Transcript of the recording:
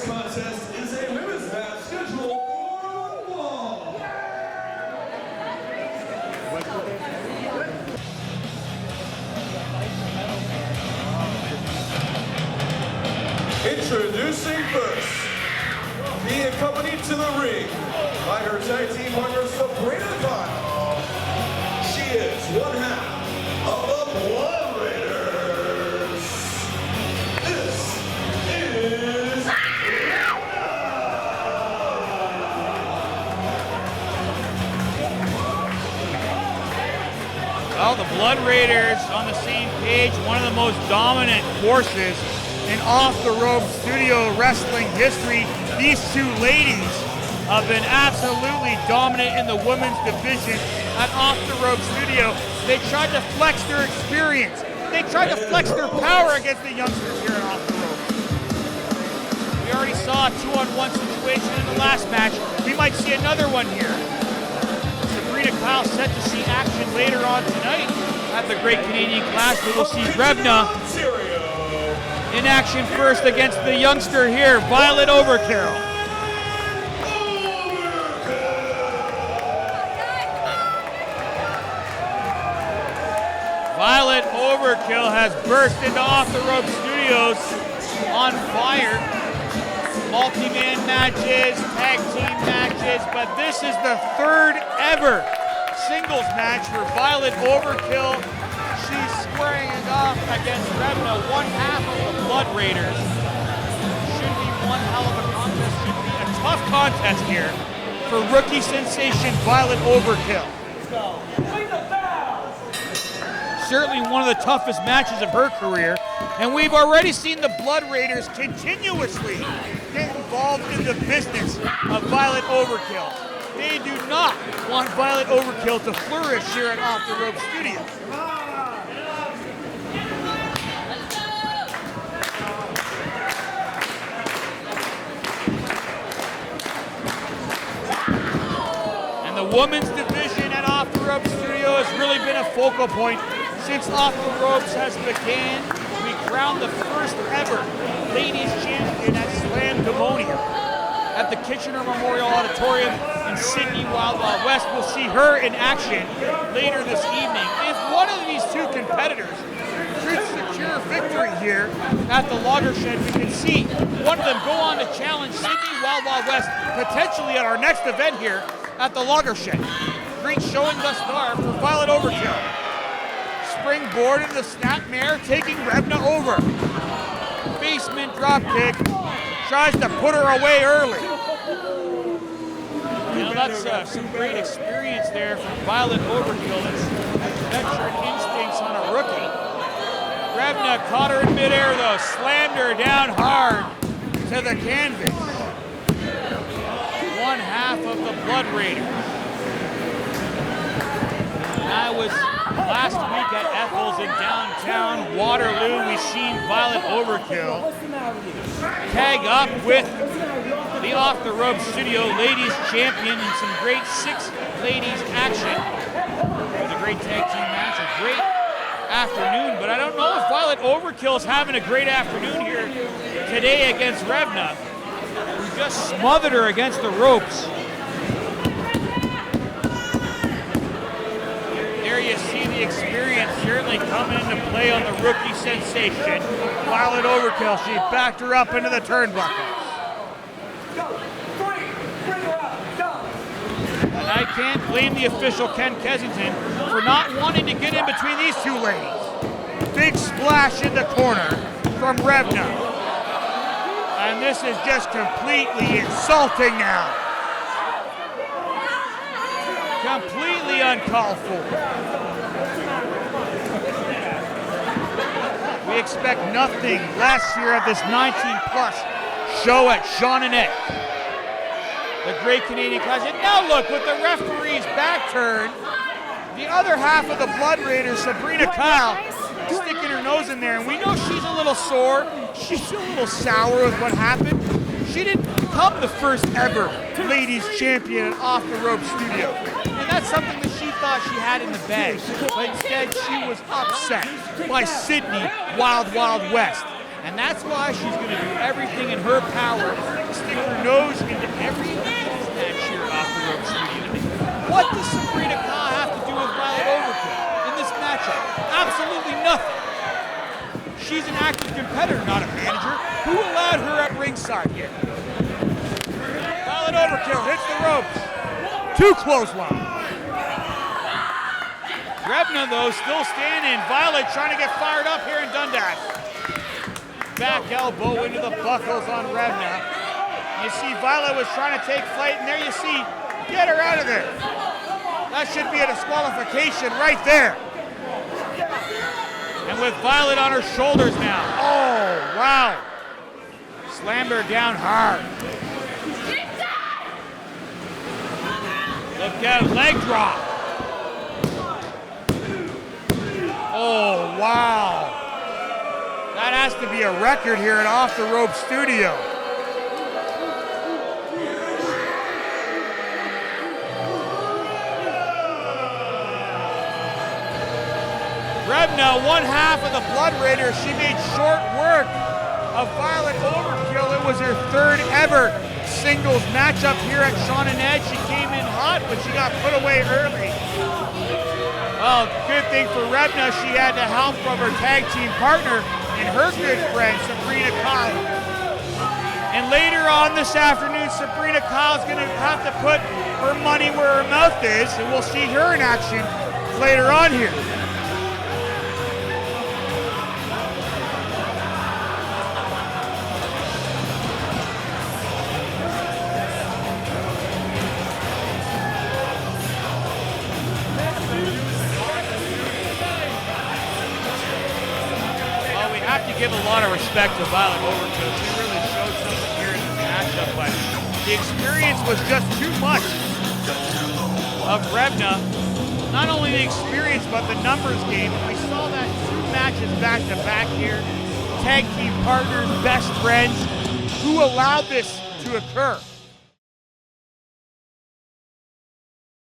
next contest is a women's match scheduled for one fall. Introducing first, being accompanied to the ring by her tag team partner Sabrina Kyle. She is one half of the Blood Raiders. This is Well, the Blood Raiders on the same page, one of the most dominant forces in off-the-rope studio wrestling history. These two ladies have been absolutely dominant in the women's division at off-the-rope studio. They tried to flex their experience. They tried to flex their power against the youngsters here at off-the-rope. We already saw a 2-on-1 situation in the last match. We might see another one here. Sabrina Kyle set to see action later on tonight at the Great Canadian Clash. We will see Revna in action first against the youngster here, Violet Overkill. Violet Overkill has burst into Off the Rope Studios on fire. Multi-man matches, tag team matches, but this is the third ever singles match for Violet Overkill. She's squaring it off against Revna, one half of the Blood Raiders. Should be one hell of a contest. Should be a tough contest here for rookie sensation Violet Overkill. Certainly one of the toughest matches of her career, and we've already seen the Blood Raiders continuously get involved in the business of Violet Overkill. They do not want Violet Overkill to flourish here at Off the Rope Studio. And the women's division at Off the Rope Studio has really been a focal point since Off the Ropes has began. We crowned the first ever ladies champion at Slamdamonia at the Kitchener Memorial Auditorium in Sydney, Wild Wild West. We'll see her in action later this evening. If one of these two competitors should secure victory here at the Logger Shed, we can see one of them go on to challenge Sydney Wild Wild West, potentially at our next event here at the Logger Shed. Great showing thus far for Violet Overkill. Springboard into the snapmare, taking Revna over. Basement drop kick, tries to put her away early. Now that's some great experience there from Violet Overkill. That's veteran instincts on a rookie. Revna caught her in midair though, slammed her down hard to the canvas. One half of the Blood Raiders. I was last week at Ethel's in downtown Waterloo. We've seen Violet Overkill tag up with the Off the Rope Studio Ladies Champion in some great six ladies action. It was a great tag team match, a great afternoon, but I don't know if Violet Overkill is having a great afternoon here today against Revna, who just smothered her against the ropes. There you see the experience certainly coming into play on the rookie sensation. Violet Overkill, she backed her up into the turnbuckles. And I can't blame the official, Ken Kensington, for not wanting to get in between these two ladies. Big splash in the corner from Revna. And this is just completely insulting now. Completely uncalled for. We expect nothing less here at this 19+ show at Jean-Annette. The Great Canadian Clash. And now look, with the referee's back turned, the other half of the Blood Raiders, Sabrina Kyle, sticking her nose in there. And we know she's a little sore. She's a little sour with what happened. She didn't become the first ever ladies champion at Off the Rope Studio. And that's something that she thought she had in the bag. But instead, she was upset by Sydney Wild Wild West. And that's why she's going to do everything in her power to stick her nose into every ladies match here off the ropes studio. What does Sabrina Kah have to do with Violet Overkill in this matchup? Absolutely nothing. She's an active competitor, not a manager. Who allowed her at ringside here? Violet Overkill hits the ropes. 2 clothesline. Revna, though, still standing. Violet trying to get fired up here in Dundas. Back elbow into the buckles on Revna. You see Violet was trying to take flight, and there you see, get her out of there. That should be a disqualification right there. And with Violet on her shoulders now. Oh, wow. Slammed her down hard. Look out, leg drop. Oh, wow. That has to be a record here at Off the Rope Studio. Revna, one half of the Blood Raiders. She made short work of Violet Overkill. It was her 3rd ever singles matchup here at Shawn and Ed. She came in hot, but she got put away early. Well, good thing for Revna, she had the help from her tag team partner and her good friend, Sabrina Kah. And later on this afternoon, Sabrina Kah is going to have to put her money where her mouth is, and we'll see her in action later on here. Give a lot of respect to Violet Overkill. She really showed something here in this matchup, but the experience was just too much of Revna. Not only the experience, but the numbers game. We saw that 2 matches back to back here. Tag team partners, best friends. Who allowed this to occur?